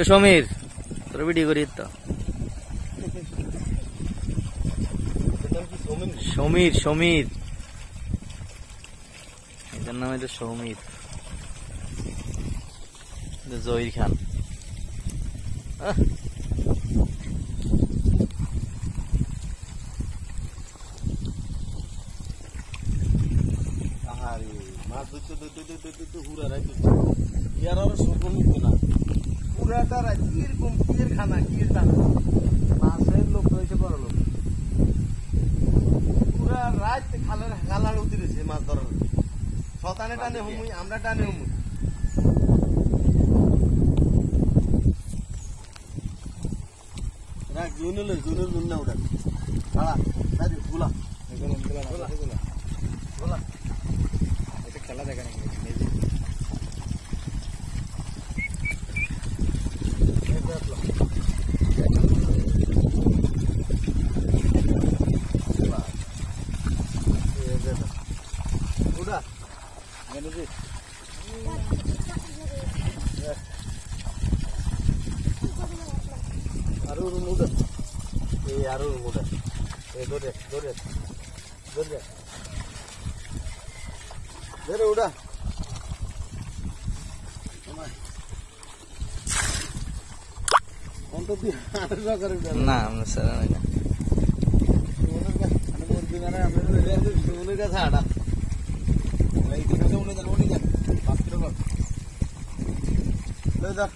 সমীর তোর ভিডিও করি তো সমীর সমীর এটার নাম এটা সমীর জহির খান মাছ ধরতে হুড়া রাখি ইয়ার আরো সকল না পুরাটা রাখি এরকম কিয়ের খানা কিয়ের টানা মাছের লোক রয়েছে বড় লোক পুরা রাত খালার উতরেছে মাছ ধরার শতানে টানে হুমুই আমরা টানে হুমুই রাখ জুনুল না ওটা খালা সারি গুলা গুলা এটা খেলা দেখা নাকি udah untuk dia harus agar udah nah masalahnya udah ada lagi kita udah pasti udah